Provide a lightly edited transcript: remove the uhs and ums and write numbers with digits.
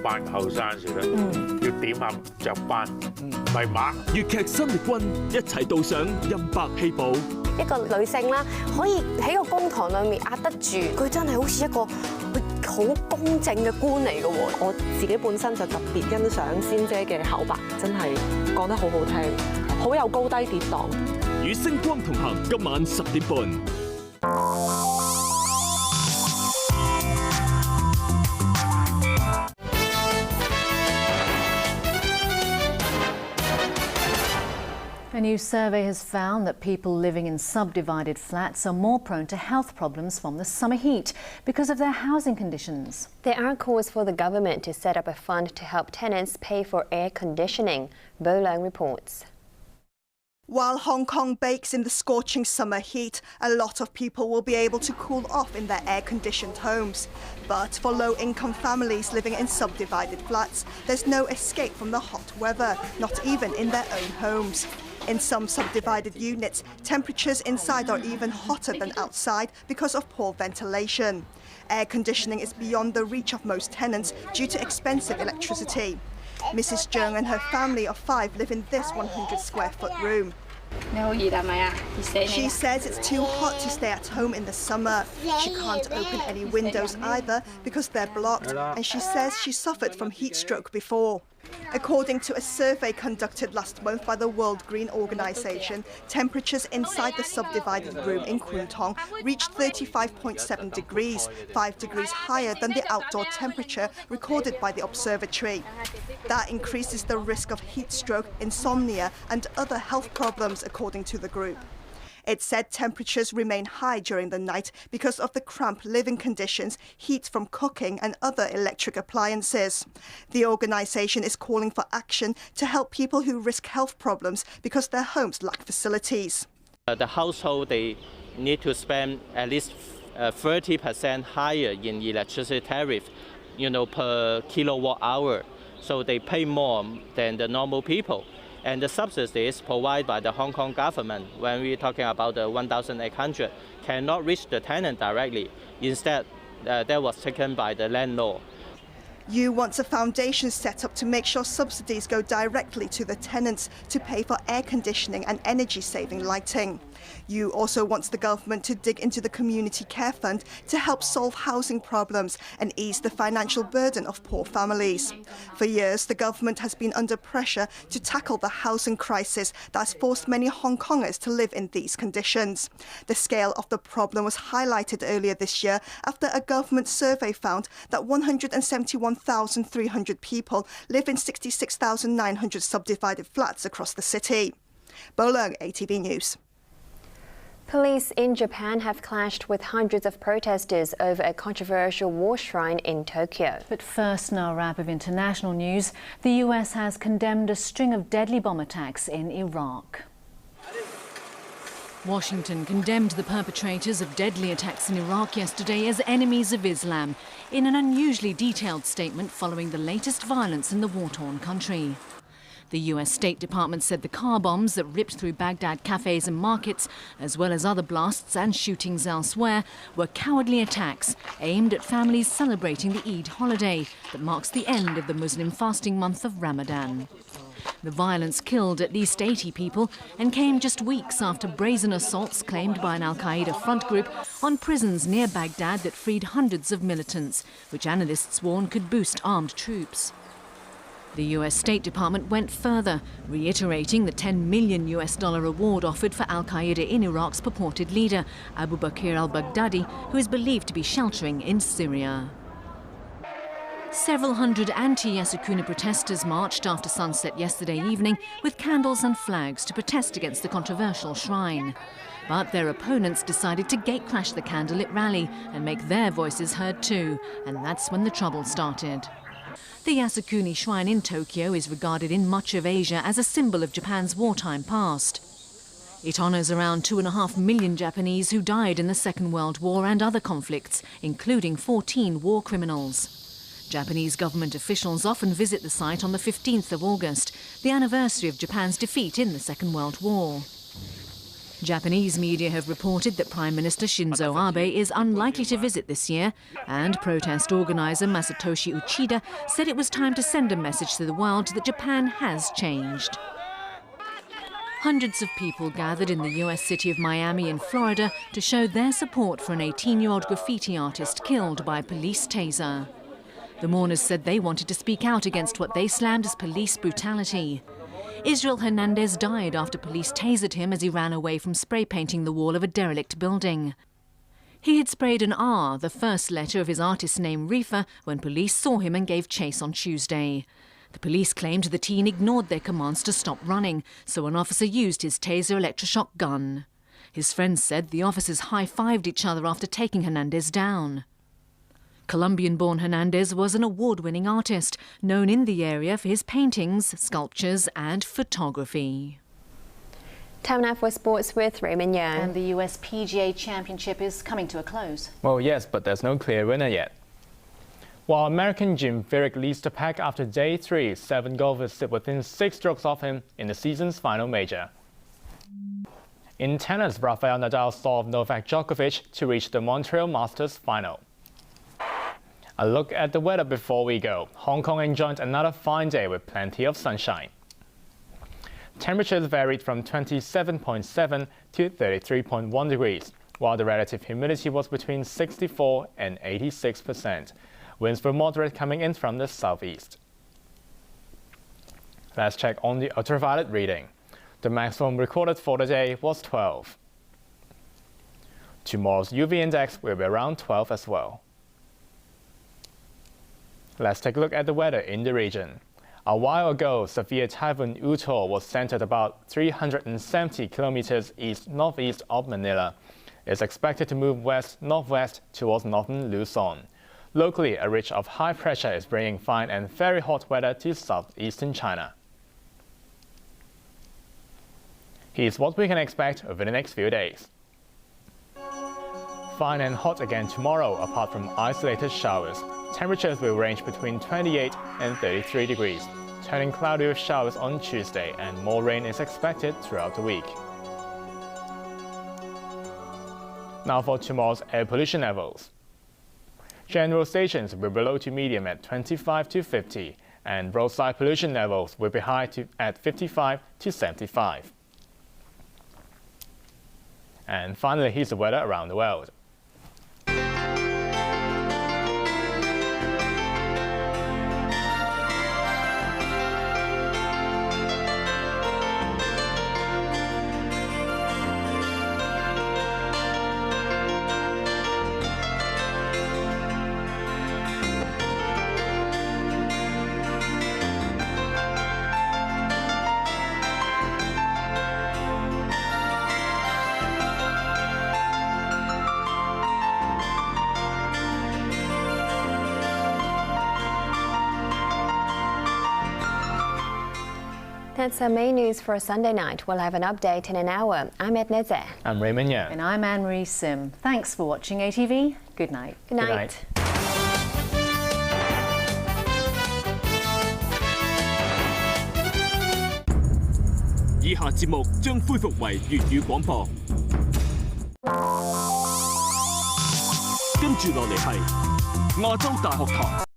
班後生時咧，要點下着班，咪馬。粵劇新力軍一齊導賞任白戲寶。一個女性啦，可以喺個公堂裏面壓得住，佢真係好似一個好公正嘅官嚟嘅喎。我自己本身就特別欣賞仙姐嘅口白，真係講得好好聽，好有高低跌宕。與星光同行，今晚10點半。A new survey has found that people living in subdivided flats are more prone to health problems from the summer heat because of their housing conditions. There are calls for the government to set up a fund to help tenants pay for air conditioning. Yeung reports. While Hong Kong bakes in the scorching summer heat, a lot of people will be able to cool off in their air-conditioned homes. But for low-income families living in subdivided flats, there's no escape from the hot weather, not even in their own homes. In some subdivided units, temperatures inside are even hotter than outside because of poor ventilation. Air conditioning is beyond the reach of most tenants due to expensive electricity. Mrs. Yeung and her family of 5 live in this 100-square-foot room. She says it's too hot to stay at home in the summer. She can't open any windows either because they're blocked, and she says she suffered from heat stroke before. According to a survey conducted last month by the World Green Organization, temperatures inside the subdivided room in Kwun Tong reached 35.7 degrees, 5 degrees higher than the outdoor temperature recorded by the observatory. That increases the risk of heat stroke, insomnia and other health problems, according to the group. It said temperatures remain high during the night because of the cramped living conditions, heat from cooking and other electric appliances. The organisation is calling for action to help people who risk health problems because their homes lack facilities. The household, they need to spend at least 30% higher in electricity tariff, per kilowatt hour. So they pay more than the normal people. And the subsidies provided by the Hong Kong government, when we're talking about the 1,800, cannot reach the tenant directly. Instead, that was taken by the landlord. You wants a foundation set up to make sure subsidies go directly to the tenants to pay for air conditioning and energy-saving lighting. You also wants the government to dig into the community care fund to help solve housing problems and ease the financial burden of poor families. For years, the government has been under pressure to tackle the housing crisis that's forced many Hong Kongers to live in these conditions. The scale of the problem was highlighted earlier this year after a government survey found that 171,300 people live in 66,900 subdivided flats across the city. Yeung, ATV News. Police in Japan have clashed with hundreds of protesters over a controversial war shrine in Tokyo. But first, now a wrap of international news. The US has condemned a string of deadly bomb attacks in Iraq. Washington condemned the perpetrators of deadly attacks in Iraq yesterday as enemies of Islam in an unusually detailed statement following the latest violence in the war-torn country. The US State Department said the car bombs that ripped through Baghdad cafes and markets, as well as other blasts and shootings elsewhere, were cowardly attacks aimed at families celebrating the Eid holiday that marks the end of the Muslim fasting month of Ramadan. The violence killed at least 80 people and came just weeks after brazen assaults claimed by an al-Qaeda front group on prisons near Baghdad that freed hundreds of militants, which analysts warn could boost armed troops. The US State Department went further, reiterating the $10 million award offered for al-Qaeda in Iraq's purported leader, Abu Bakr al-Baghdadi, who is believed to be sheltering in Syria. Several hundred anti-Yasukuni protesters marched after sunset yesterday evening with candles and flags to protest against the controversial shrine. But their opponents decided to gatecrash the candlelit rally and make their voices heard too, and that's when the trouble started. The Yasukuni Shrine in Tokyo is regarded in much of Asia as a symbol of Japan's wartime past. It honours around 2.5 million Japanese who died in the Second World War and other conflicts, including 14 war criminals. Japanese government officials often visit the site on the 15th of August, the anniversary of Japan's defeat in the Second World War. Japanese media have reported that Prime Minister Shinzo Abe is unlikely to visit this year, and protest organiser Masatoshi Uchida said it was time to send a message to the world that Japan has changed. Hundreds of people gathered in the US city of Miami in Florida to show their support for an 18-year-old graffiti artist killed by a police taser. The mourners said they wanted to speak out against what they slammed as police brutality. Israel Hernandez died after police tasered him as he ran away from spray painting the wall of a derelict building. He had sprayed an R, the first letter of his artist's name Rifa, when police saw him and gave chase on Tuesday. The police claimed the teen ignored their commands to stop running, so an officer used his taser electroshock gun. His friends said the officers high-fived each other after taking Hernandez down. Colombian-born Hernandez was an award-winning artist, known in the area for his paintings, sculptures and photography. Time now for sports with Raymond. And the US PGA Championship is coming to a close. Well, yes, but there's no clear winner yet. While American Jim Furyk leads the pack after day 3, 7 golfers sit within 6 strokes of him in the season's final major. In tennis, Rafael Nadal solved Novak Djokovic to reach the Montreal Masters final. A look at the weather before we go. Hong Kong enjoyed another fine day with plenty of sunshine. Temperatures varied from 27.7 to 33.1 degrees, while the relative humidity was between 64 and 86%. Winds were moderate coming in from the southeast. Let's check on the ultraviolet reading. The maximum recorded for the day was 12. Tomorrow's UV index will be around 12 as well. Let's take a look at the weather in the region. A while ago, severe typhoon Uto was centered about 370 kilometers east-northeast of Manila. It's expected to move west-northwest towards northern Luzon. Locally, a ridge of high pressure is bringing fine and very hot weather to southeastern China. Here's what we can expect over the next few days. Fine and hot again tomorrow, apart from isolated showers. Temperatures will range between 28 and 33 degrees, turning cloudy with showers on Tuesday, and more rain is expected throughout the week. Now for tomorrow's air pollution levels. General stations will be below to medium at 25 to 50, and roadside pollution levels will be high at 55 to 75. And finally, here's the weather around the world. That's our main news for Sunday night. We'll have an update in an hour. I'm Edna. I'm Raymond Yeung. And I'm Anne-Marie Sim. Thanks for watching ATV. Good night. Good night. Good night. 以下節目將恢復為粵語廣播。跟住落嚟係亞洲大學堂。